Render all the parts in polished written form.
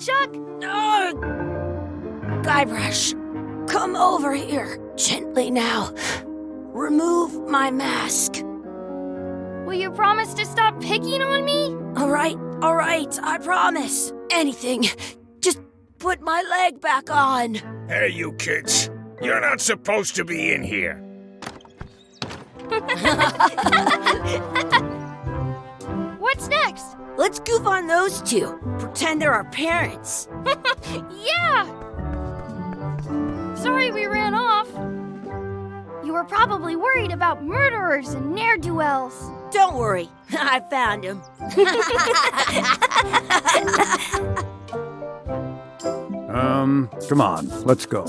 Chuck? Guybrush, come over here. Gently now. Remove my mask. Will you promise to stop picking on me? All right, I promise. Anything. Just put my leg back on. Hey, you kids. You're not supposed to be in here. What's next? Let's goof on those two. Pretend they're our parents. Yeah! Sorry we ran off. You were probably worried about murderers and ne'er-do-wells. Don't worry, I found him. Come on, let's go.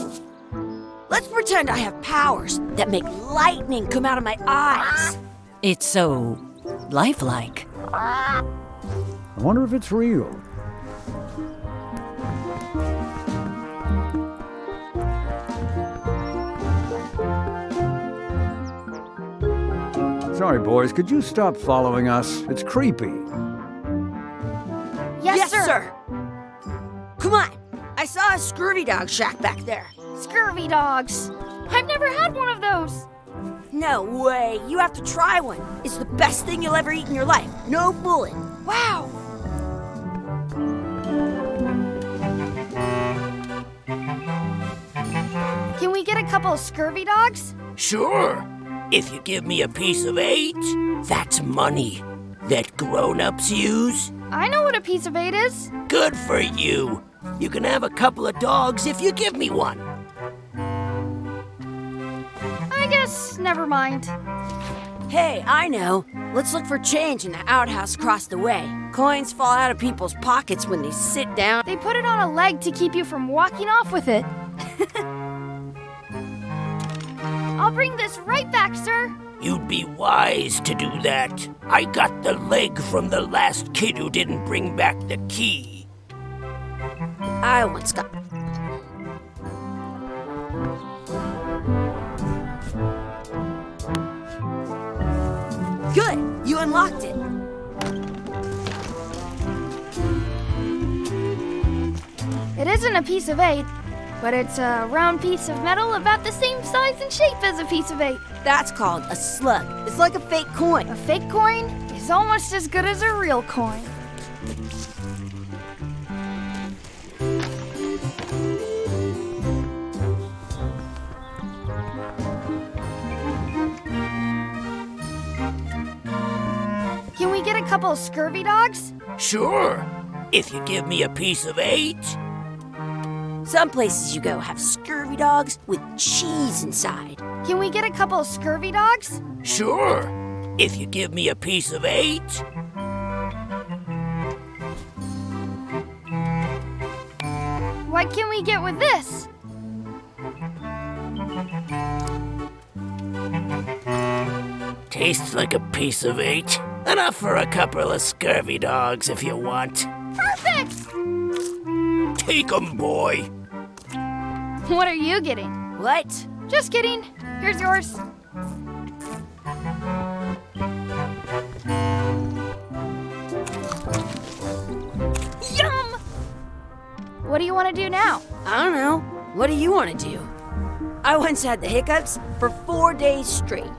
Let's pretend I have powers that make lightning come out of my eyes. It's so lifelike. I wonder if it's real. Sorry, boys, could you stop following us? It's creepy. Yes, sir. Come on, I saw a scurvy dog shack back there. Scurvy dogs. I've never had one of those. No way, you have to try one. It's the best thing you'll ever eat in your life. No fooling. Wow. Can we get a couple of scurvy dogs? Sure. If you give me a piece of 8, that's money that grown-ups use. I know what a piece of 8 is. Good for you. You can have a couple of dogs if you give me one. I guess never mind. Hey, I know. Let's look for change in the outhouse across the way. Coins fall out of people's pockets when they sit down. They put it on a leg to keep you from walking off with it. I'll bring this right back, sir. You'd be wise to do that. I got the leg from the last kid who didn't bring back the key. I once got... Good! You unlocked it. It isn't a piece of 8, but it's a round piece of metal about the same size and shape as a piece of 8. That's called a slug. It's like a fake coin. A fake coin is almost as good as a real coin. Can we get a couple of scurvy dogs? Sure. If you give me a piece of 8. Some places you go have scurvy dogs with cheese inside. Can we get a couple of scurvy dogs? Sure. If you give me a piece of 8. What can we get with this? Tastes like a piece of 8. Enough for a couple of scurvy dogs if you want. Perfect! Take 'em, boy. What are you getting? What? Just kidding. Here's yours. Yum! What do you want to do now? I don't know. What do you want to do? I once had the hiccups for 4 days straight.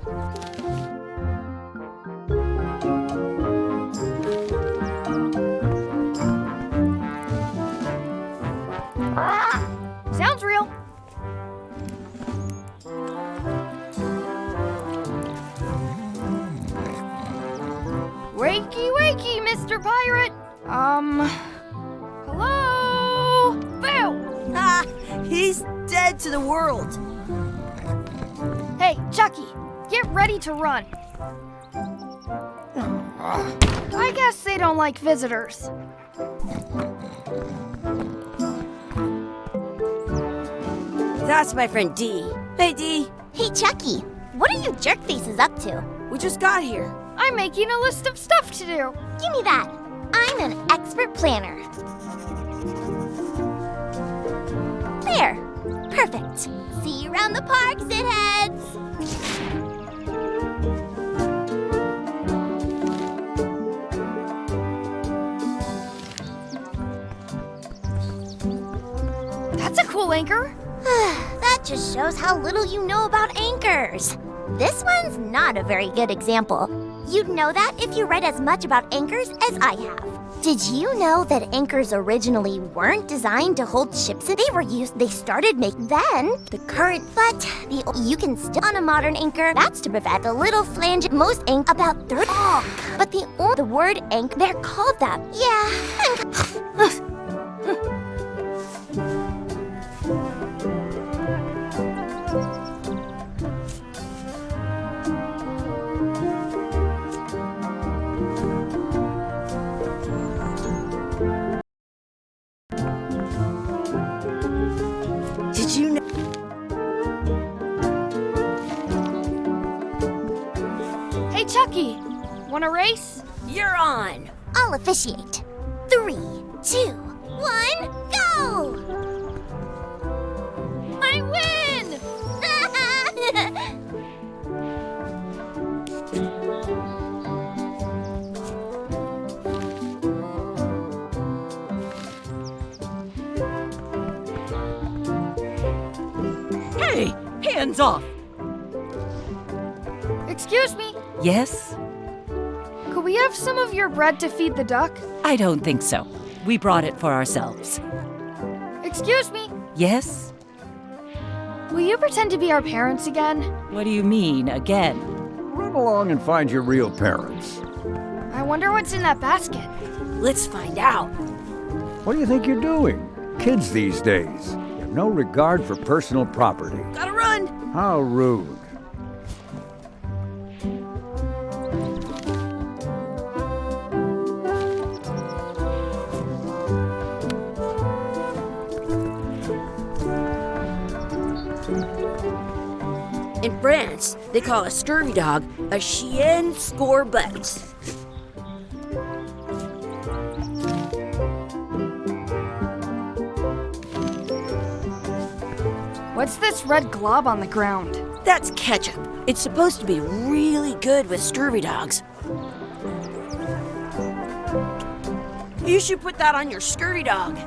Sounds real. Wakey, wakey, Mr. Pirate. Hello? Phil! Ah, he's dead to the world. Hey, Chucky, get ready to run. I guess they don't like visitors. That's my friend Dee. Hey, Dee. Hey, Chucky, what are you jerk faces up to? We just got here. I'm making a list of stuff to do. Give me that. I'm an expert planner. There. Perfect. See you around the park, Zitheads. anchor? That just shows how little you know about anchors. This one's not a very good example. You'd know that if you read as much about anchors as I have. Did you know that anchors originally weren't designed to hold ships? They started making then the current, but you can still on a modern anchor. That's to prevent the little flange. Most anchor about third. But the word anchor, they're called that. Yeah. Did you know? Hey, Chucky, want a race? You're on. I'll officiate. 3, 2, 1, go! I win! Hey, hands off! Excuse me, Yes? could we have some of your bread to feed the duck? I don't think so. We brought it for ourselves. Excuse me, Yes? will you pretend to be our parents again? What do you mean, again? Run along and find your real parents. I wonder what's in that basket. Let's find out. What do you think you're doing? Kids these days have no regard for personal property. Gotta run. How rude. In France, they call a scurvy dog a chien scorbut. What's this red glob on the ground? That's ketchup. It's supposed to be really good with scurvy dogs. You should put that on your scurvy dog.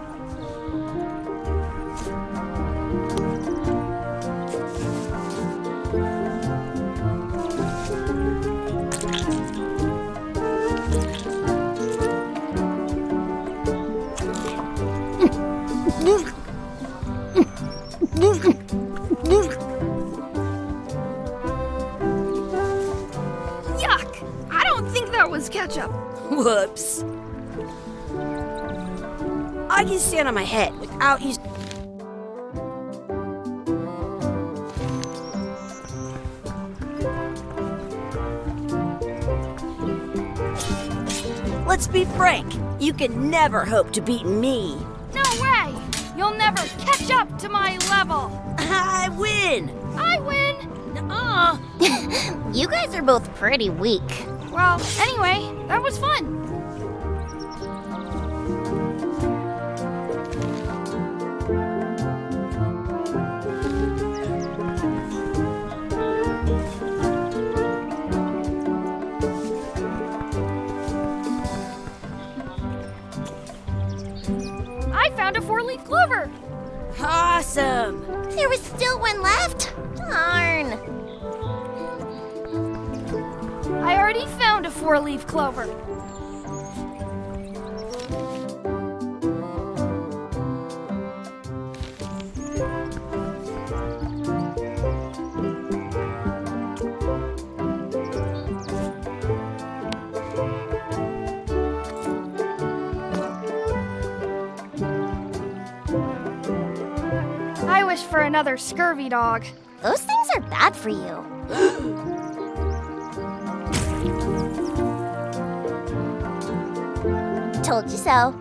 Yuck! I don't think that was ketchup. Whoops. I can stand on my head without you. Let's be frank. You can never hope to beat me. No way! You'll never catch up to my level. I win. I win! You guys are both pretty weak. Well, anyway, that was fun. I found a 4-leaf clover. Awesome. There was still one left. Darn. I already found a 4-leaf clover. I wish for another scurvy dog. Those things are bad for you. Told you so.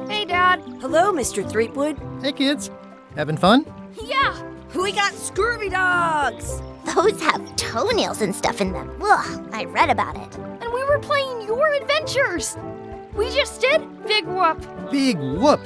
Hey, Dad. Hello, Mr. Threepwood. Hey kids, having fun? Yeah, We got scurvy dogs. Those have toenails and stuff in them. Ugh, I read about it. And we were playing your adventures. We just did Big Whoop. Big whoop!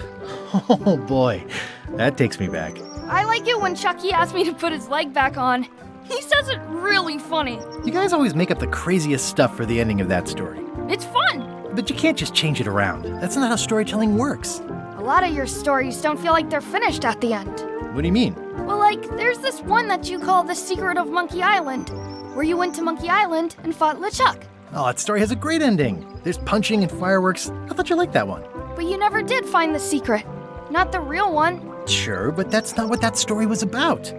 Oh boy, that takes me back. I like it when Chucky asked me to put his leg back on. He says it really funny. You guys always make up the craziest stuff for the ending of that story. It's fun. But you can't just change it around. That's not how storytelling works. A lot of your stories don't feel like they're finished at the end. What do you mean? Well, like, there's this one that you call The Secret of Monkey Island, where you went to Monkey Island and fought LeChuck. Oh, that story has a great ending. There's punching and fireworks. I thought you liked that one. But you never did find the secret. Not the real one. Sure, but that's not what that story was about.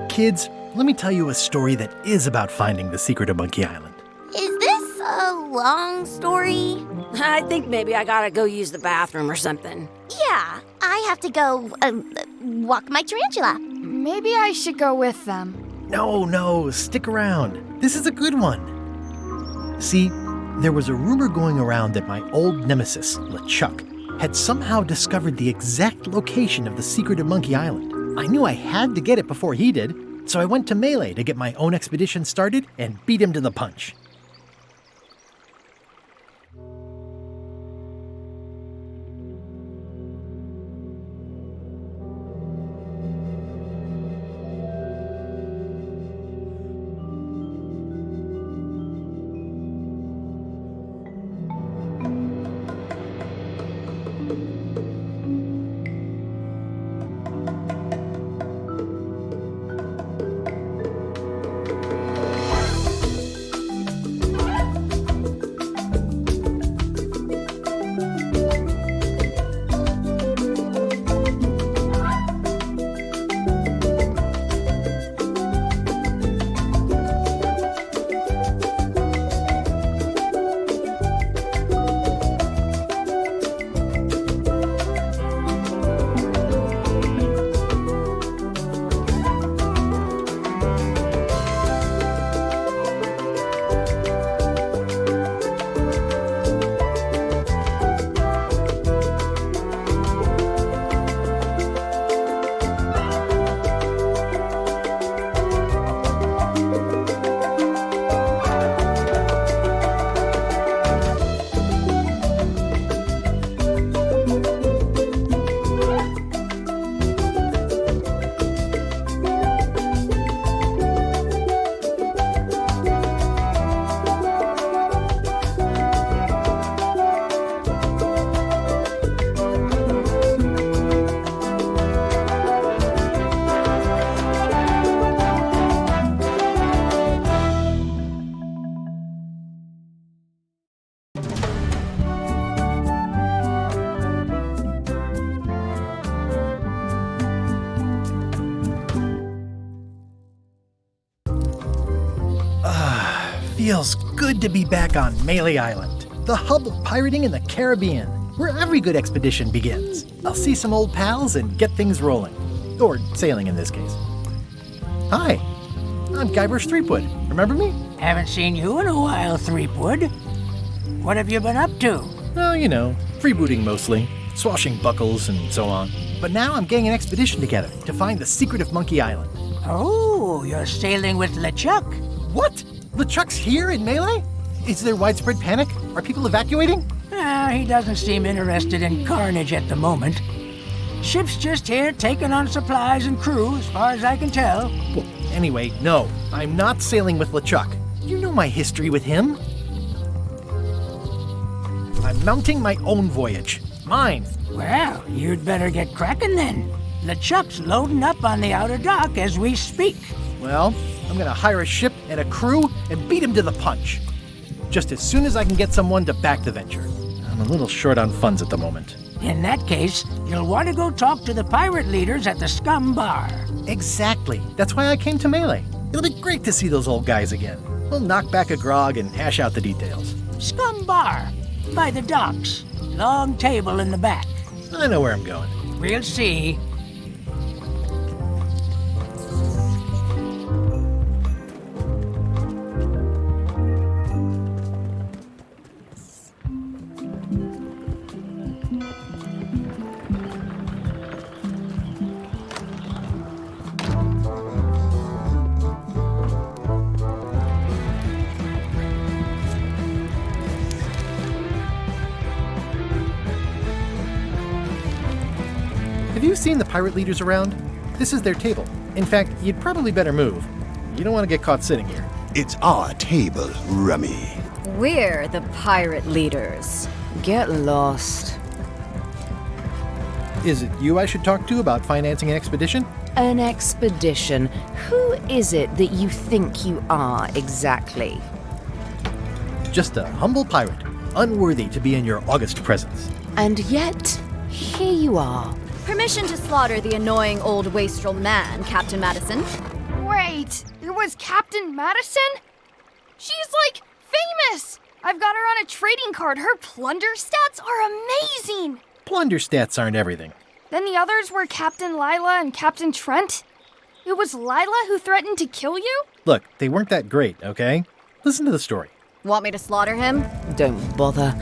Kids, let me tell you a story that is about finding the secret of Monkey Island. Is this a long story? I think maybe I gotta go use the bathroom or something. Yeah, I have to go walk my tarantula. Maybe I should go with them. No, stick around. This is a good one. See, there was a rumor going around that my old nemesis, LeChuck, had somehow discovered the exact location of the secret of Monkey Island. I knew I had to get it before he did, so I went to Melee to get my own expedition started and beat him to the punch. Feels good to be back on Melee Island, the hub of pirating in the Caribbean, where every good expedition begins. I'll see some old pals and get things rolling. Or sailing in this case. Hi, I'm Guybrush Threepwood. Remember me? Haven't seen you in a while, Threepwood. What have you been up to? Oh, you know, freebooting mostly, swashing buckles and so on. But now I'm getting an expedition together to find the secret of Monkey Island. Oh, you're sailing with LeChuck. What? LeChuck's here in Melee? Is there widespread panic? Are people evacuating? He doesn't seem interested in carnage at the moment. Ship's just here taking on supplies and crew, as far as I can tell. Well, anyway, no, I'm not sailing with LeChuck. You know my history with him. I'm mounting my own voyage. Mine. Well, you'd better get cracking then. LeChuck's loading up on the outer dock as we speak. Well, I'm gonna hire a ship and a crew and beat him to the punch. Just as soon as I can get someone to back the venture. I'm a little short on funds at the moment. In that case, you'll want to go talk to the pirate leaders at the Scum Bar. Exactly. That's why I came to Melee. It'll be great to see those old guys again. We'll knock back a grog and hash out the details. Scum Bar, by the docks. Long table in the back. I know where I'm going. We'll see. Have you seen the pirate leaders around? This is their table. In fact, you'd probably better move. You don't want to get caught sitting here. It's our table, Rummy. We're the pirate leaders. Get lost. Is it you I should talk to about financing an expedition? An expedition? Who is it that you think you are exactly? Just a humble pirate, unworthy to be in your august presence. And yet, here you are. Permission to slaughter the annoying old wastrel man, Captain Madison. Wait, it was Captain Madison? She's like famous! I've got her on a trading card. Her plunder stats are amazing! Plunder stats aren't everything. Then the others were Captain Lila and Captain Trent. It was Lila who threatened to kill you? Look, they weren't that great, okay? Listen to the story. Want me to slaughter him? Don't bother.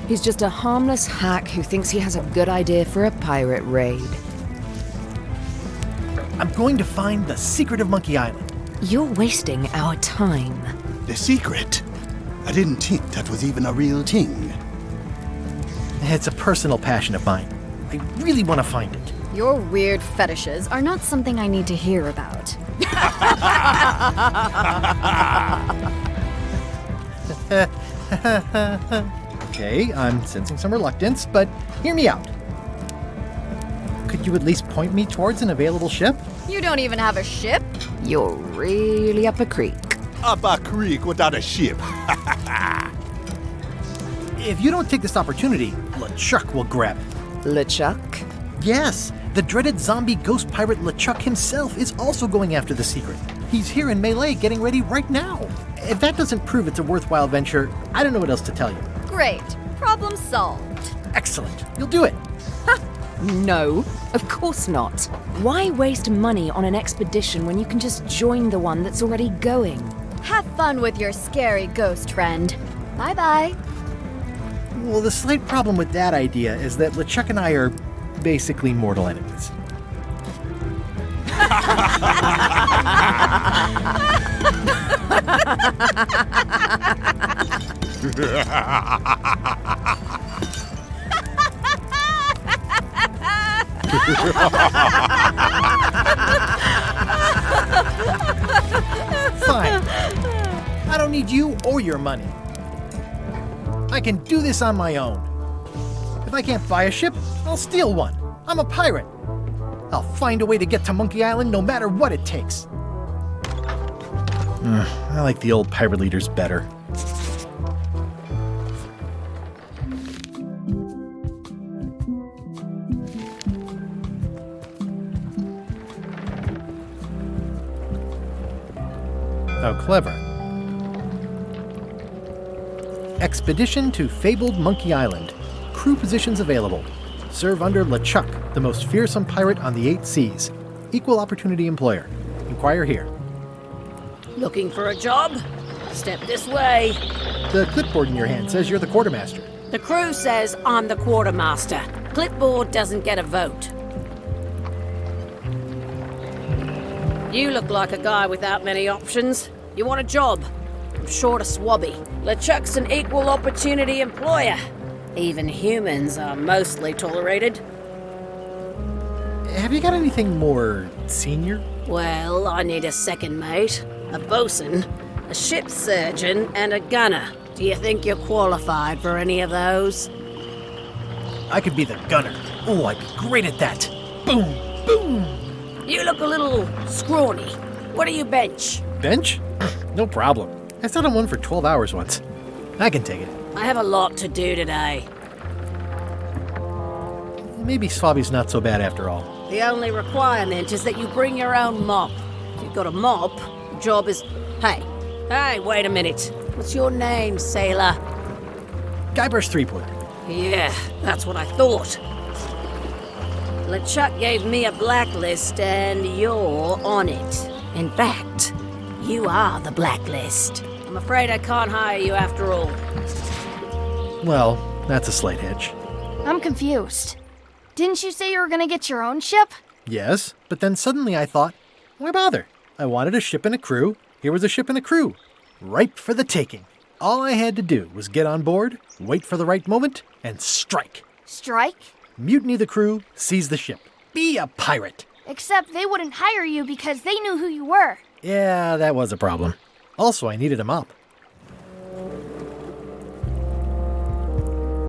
He's just a harmless hack who thinks he has a good idea for a pirate raid. I'm going to find the secret of Monkey Island. You're wasting our time. The secret? I didn't think that was even a real thing. It's a personal passion of mine. I really want to find it. Your weird fetishes are not something I need to hear about. Okay, I'm sensing some reluctance, but hear me out. Could you at least point me towards an available ship? You don't even have a ship? You're really up a creek. Up a creek without a ship. If you don't take this opportunity, LeChuck will grab it. LeChuck? Yes, the dreaded zombie ghost pirate LeChuck himself is also going after the secret. He's here in Melee getting ready right now. If that doesn't prove it's a worthwhile venture, I don't know what else to tell you. Great. Problem solved. Excellent. You'll do it. No, of course not. Why waste money on an expedition when you can just join the one that's already going? Have fun with your scary ghost friend. Bye-bye. Well, the slight problem with that idea is that LeChuck and I are basically mortal enemies. Fine. I don't need you or your money. I can do this on my own. If I can't buy a ship, I'll steal one. I'm a pirate. I'll find a way to get to Monkey Island no matter what it takes. I like the old pirate leaders better. How clever. Expedition to fabled Monkey Island. Crew positions available. Serve under LeChuck, the most fearsome pirate on the 8 seas. Equal opportunity employer. Inquire here. Looking for a job? Step this way. The clipboard in your hand says you're the quartermaster. The crew says I'm the quartermaster. Clipboard doesn't get a vote. You look like a guy without many options. You want a job? I'm short a swabby. LeChuck's an equal opportunity employer. Even humans are mostly tolerated. Have you got anything more senior? Well, I need a second mate, a bosun, a ship surgeon, and a gunner. Do you think you're qualified for any of those? I could be the gunner. Oh, I'd be great at that. Boom, boom. You look a little scrawny. What do you bench? Bench? No problem. I sat on one for 12 hours once. I can take it. I have a lot to do today. Maybe Swabby's not so bad after all. The only requirement is that you bring your own mop. If you've got a mop, the job is... Hey, wait a minute. What's your name, sailor? Guybrush Threepwood. Yeah, that's what I thought. LeChuck gave me a blacklist, and you're on it. In fact, you are the blacklist. I'm afraid I can't hire you after all. Well, that's a slight hitch. I'm confused. Didn't you say you were gonna get your own ship? Yes, but then suddenly I thought, why bother? I wanted a ship and a crew. Here was a ship and a crew. Ripe for the taking. All I had to do was get on board, wait for the right moment, and strike. Strike? Mutiny the crew, seize the ship. be a pirate. Except they wouldn't hire you because they knew who you were. Yeah, that was a problem. Also, I needed a mop.